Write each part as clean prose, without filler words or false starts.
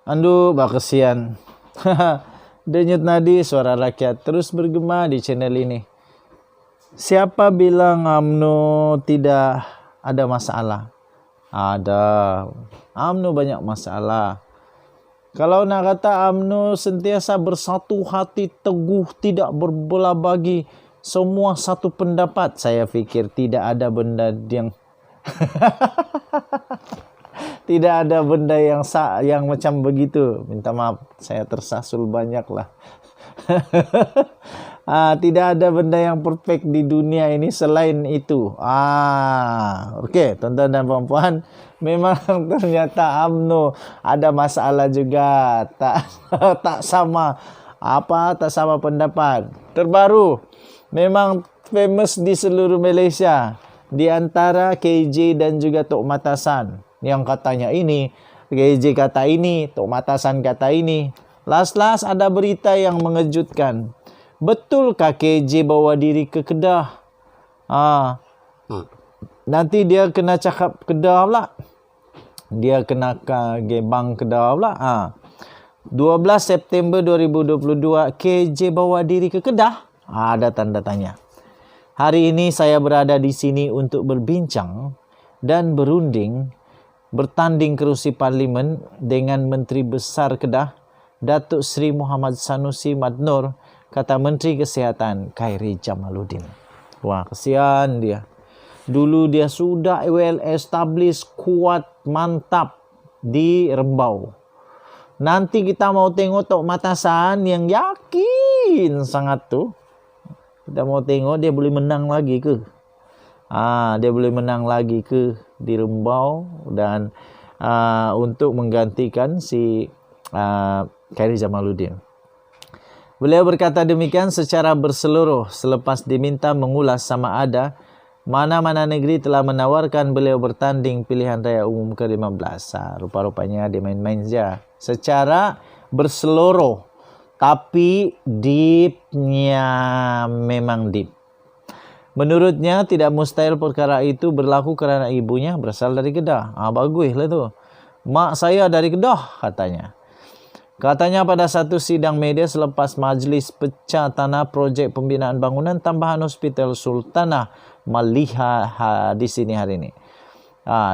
Andu, kesian. Denyut nadi suara rakyat terus bergema di channel ini. Siapa bilang UMNO tidak ada masalah? Ada. UMNO banyak masalah. Kalau nak kata UMNO sentiasa bersatu hati, teguh, tidak berbelah bagi, semua satu pendapat, saya fikir tidak ada benda yang tidak ada benda yang macam begitu. Minta maaf, saya tersasul banyak lah. Tidak ada benda yang perfect di dunia ini selain itu. Okey, tuan-tuan dan puan-puan, memang ternyata UMNO ada masalah juga. Tak sama pendapat. Terbaru, memang famous di seluruh Malaysia. Di antara KJ dan juga Tok Matasan yang katanya ini, KJ kata ini, Tok Matasan kata ini. Last ada berita yang mengejutkan. Betulkah KJ bawa diri ke Kedah? Nanti dia kena cakap Kedah pula. Dia kena gebang Kedah pula. 12 September 2022, KJ bawa diri ke Kedah? Ada tanda tanya. Hari ini saya berada di sini untuk berbincang dan bertanding kerusi parlimen dengan Menteri Besar Kedah, Datuk Seri Muhammad Sanusi Madnor, kata Menteri Kesihatan Khairy Jamaluddin. Wah, kesian dia. Dulu dia sudah well established, kuat, mantap di Rembau. Nanti kita mau tengok Tok Matasan yang yakin sangat tu. Kita mau tengok dia boleh menang lagi ke? Dia boleh menang lagi ke di Rembau dan untuk menggantikan si Khairy Jamaluddin. Beliau berkata demikian secara berseluruh selepas diminta mengulas sama ada mana-mana negeri telah menawarkan beliau bertanding pilihan raya umum ke-15. Rupa-rupanya dia main-main saja. Secara berseluruh, tapi deepnya memang deep. Menurutnya tidak mustahil perkara itu berlaku kerana ibunya berasal dari Kedah. Baguslah tu. Mak saya dari Kedah, katanya. Katanya pada satu sidang media selepas majlis pecah tanah projek pembinaan bangunan tambahan Hospital Sultanah Maliha di sini hari ini.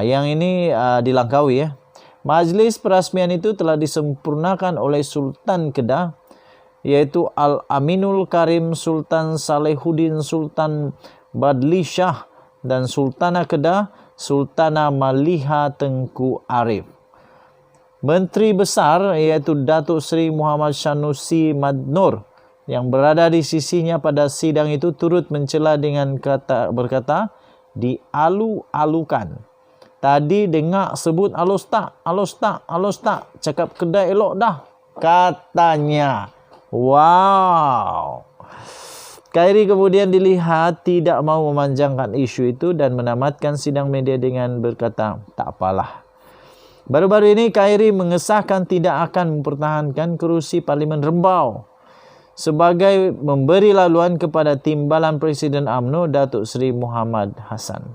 Yang ini di Langkawi ya. Majlis perasmian itu telah disempurnakan oleh Sultan Kedah, yaitu Al-Aminul Karim Sultan Salehuddin Sultan Badli Shah dan Sultanah Kedah Sultanah Maliha Tengku Arif. Menteri Besar iaitu Datuk Seri Muhammad Sanusi Madnor yang berada di sisinya pada sidang itu turut mencela dengan berkata dialu-alukan. Tadi dengar sebut alus tak, cakap Kedah elok dah, katanya. Wow. Khairy kemudian dilihat tidak mau memanjangkan isu itu dan menamatkan sidang media dengan berkata, tak apalah. Baru-baru ini Khairy mengesahkan tidak akan mempertahankan kerusi Parlimen Rembau sebagai memberi laluan kepada timbalan Presiden UMNO Datuk Seri Muhammad Hassan.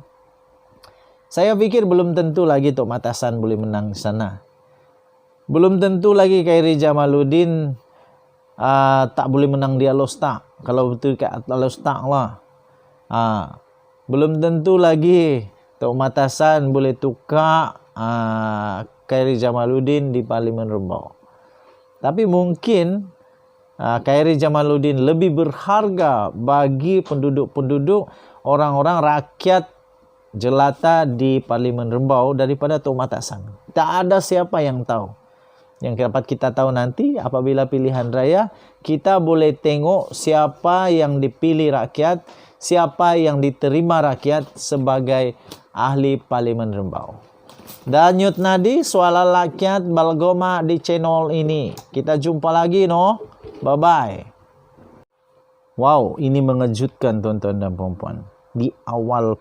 Saya fikir belum tentu lagi Tok Matasan boleh menang di sana. Belum tentu lagi Khairy Jamaluddin tak boleh menang di Alostak. Kalau betul kat Alostak lah. Belum tentu lagi Tok Matasan boleh tukar Khairy Jamaluddin di Parlimen Rembau. Tapi mungkin Khairy Jamaluddin lebih berharga bagi penduduk-penduduk, orang-orang rakyat jelata di Parlimen Rembau daripada Tok Matasan. Tak ada siapa yang tahu. Yang dapat kita tahu nanti apabila pilihan raya, kita boleh tengok siapa yang dipilih rakyat, siapa yang diterima rakyat sebagai ahli Parlimen Rembau. Denyut nadi suara rakyat balgoma di channel ini. Kita jumpa lagi Bye-bye. Wow, ini mengejutkan tuan-tuan dan puan-puan. Di awal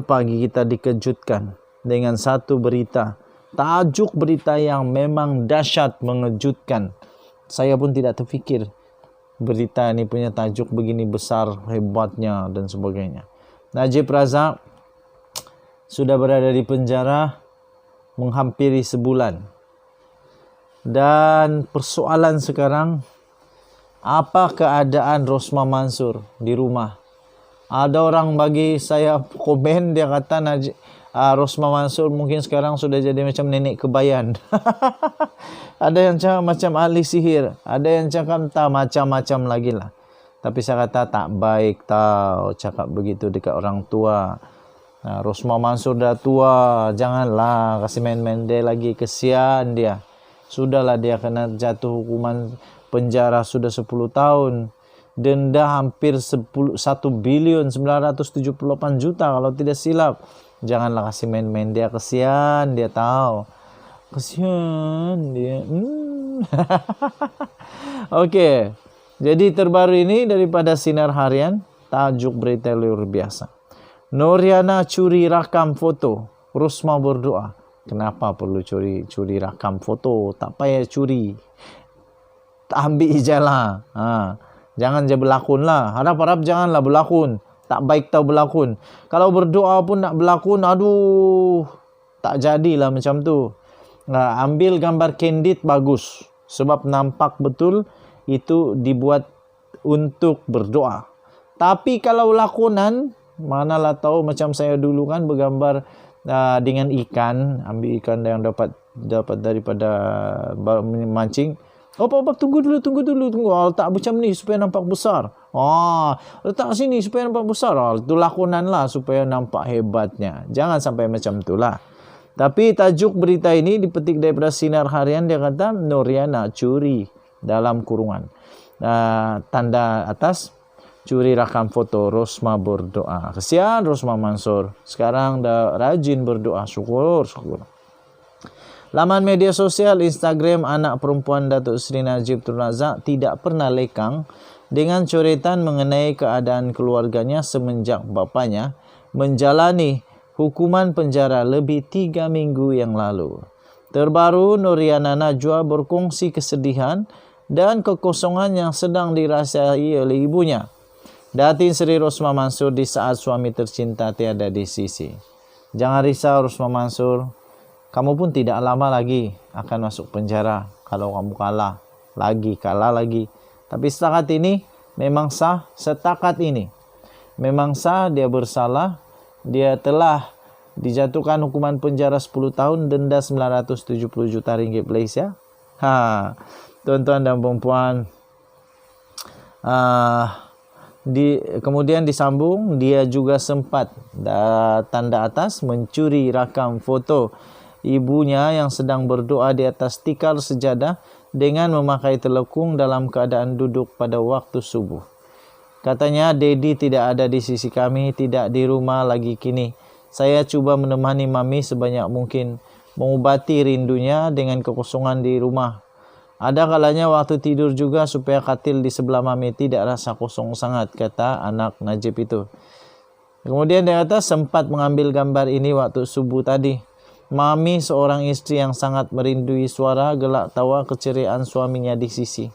pagi kita dikejutkan dengan satu berita. Tajuk berita yang memang dahsyat, mengejutkan. Saya pun tidak terfikir berita ini punya tajuk begini besar, hebatnya dan sebagainya. Najib Razak sudah berada di penjara menghampiri sebulan. Dan persoalan sekarang, apa keadaan Rosma Mansur di rumah? Ada orang bagi saya komen, dia kata Rosma Mansur mungkin sekarang sudah jadi macam nenek kebayan. Ada yang cakap macam ahli sihir, ada yang cakap tak macam-macam lagi lah. Tapi saya kata tak baik tau cakap begitu dekat orang tua. Rosma Mansur dah tua, janganlah kasih main-main dia lagi, kesian dia. Sudahlah dia kena jatuh hukuman penjara sudah 10 tahun. Denda hampir 1.978 juta kalau tidak silap. Janganlah kasih main-main dia, kesian dia tahu. Kesian dia. Okey. Jadi terbaru ini daripada Sinar Harian, tajuk berita luar biasa. Noriana curi rakam foto, Rosma berdoa. Kenapa perlu curi rakam foto? Tak payah curi. Ambil je lah. Jangan je berlakon lah. Harap-harap janganlah berlakon. Tak baik tau berlakon. Kalau berdoa pun nak berlakon, aduh, tak jadilah macam tu. Ambil gambar candid bagus. Sebab nampak betul itu dibuat untuk berdoa. Tapi kalau lakonan, manalah tahu macam saya dulu kan bergambar dengan ikan. Ambil ikan yang dapat daripada mancing. Apa tunggu dulu. Letak macam ni supaya nampak besar. Letak sini supaya nampak besar. Itu lakonan lah supaya nampak hebatnya. Jangan sampai macam itulah. Tapi tajuk berita ini dipetik daripada Sinar Harian. Dia kata Noriana curi dalam kurungan. Tanda atas, curi rakam foto, Rosma berdoa. Kesian Rosma Mansur. Sekarang dah rajin berdoa. Syukur. Laman media sosial Instagram anak perempuan Datuk Seri Najib Tun Razak tidak pernah lekang dengan coretan mengenai keadaan keluarganya semenjak bapanya menjalani hukuman penjara lebih 3 minggu yang lalu. Terbaru, Noriana Najwa berkongsi kesedihan dan kekosongan yang sedang dirasai oleh ibunya, Datin Seri Rosma Mansur, di saat suami tercinta tiada di sisi. Jangan risau Rosma Mansur. Kamu pun tidak lama lagi akan masuk penjara kalau kamu kalah lagi. Tapi setakat ini memang sah, memang sah dia bersalah. Dia telah dijatuhkan hukuman penjara 10 tahun, denda 970 juta ringgit Malaysia. Tuan-tuan dan puan-puan, kemudian disambung, dia juga sempat tanda atas mencuri rakam foto ibunya yang sedang berdoa di atas tikar sejadah dengan memakai telekung dalam keadaan duduk pada waktu subuh. Katanya, Daddy tidak ada di sisi kami, tidak di rumah lagi kini. Saya cuba menemani Mami sebanyak mungkin, mengubati rindunya dengan kekosongan di rumah. Ada kalanya waktu tidur juga supaya katil di sebelah Mami tidak rasa kosong sangat, kata anak Najib itu. Kemudian dia kata sempat mengambil gambar ini waktu subuh tadi. Mami seorang isteri yang sangat merindui suara gelak tawa keceriaan suaminya di sisi.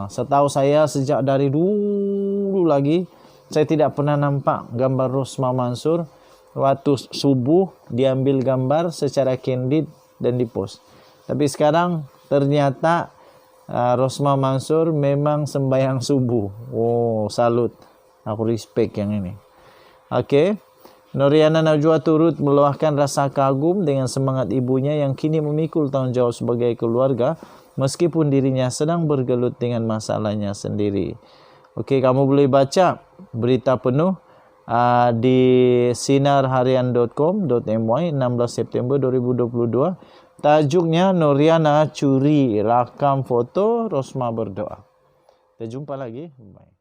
Setahu saya sejak dari dulu lagi, saya tidak pernah nampak gambar Rosma Mansur waktu subuh diambil gambar secara candid dan dipost. Tapi sekarang ternyata Rosma Mansur memang sembahyang subuh. Salut. Aku respect yang ini. Okey. Noriana Najwa turut meluahkan rasa kagum dengan semangat ibunya yang kini memikul tanggungjawab sebagai keluarga meskipun dirinya sedang bergelut dengan masalahnya sendiri. Okey, kamu boleh baca berita penuh di sinarharian.com.my 16 September 2022. Tajuknya Noriana curi rakam foto Rosma berdoa. Kita jumpa lagi. Bye.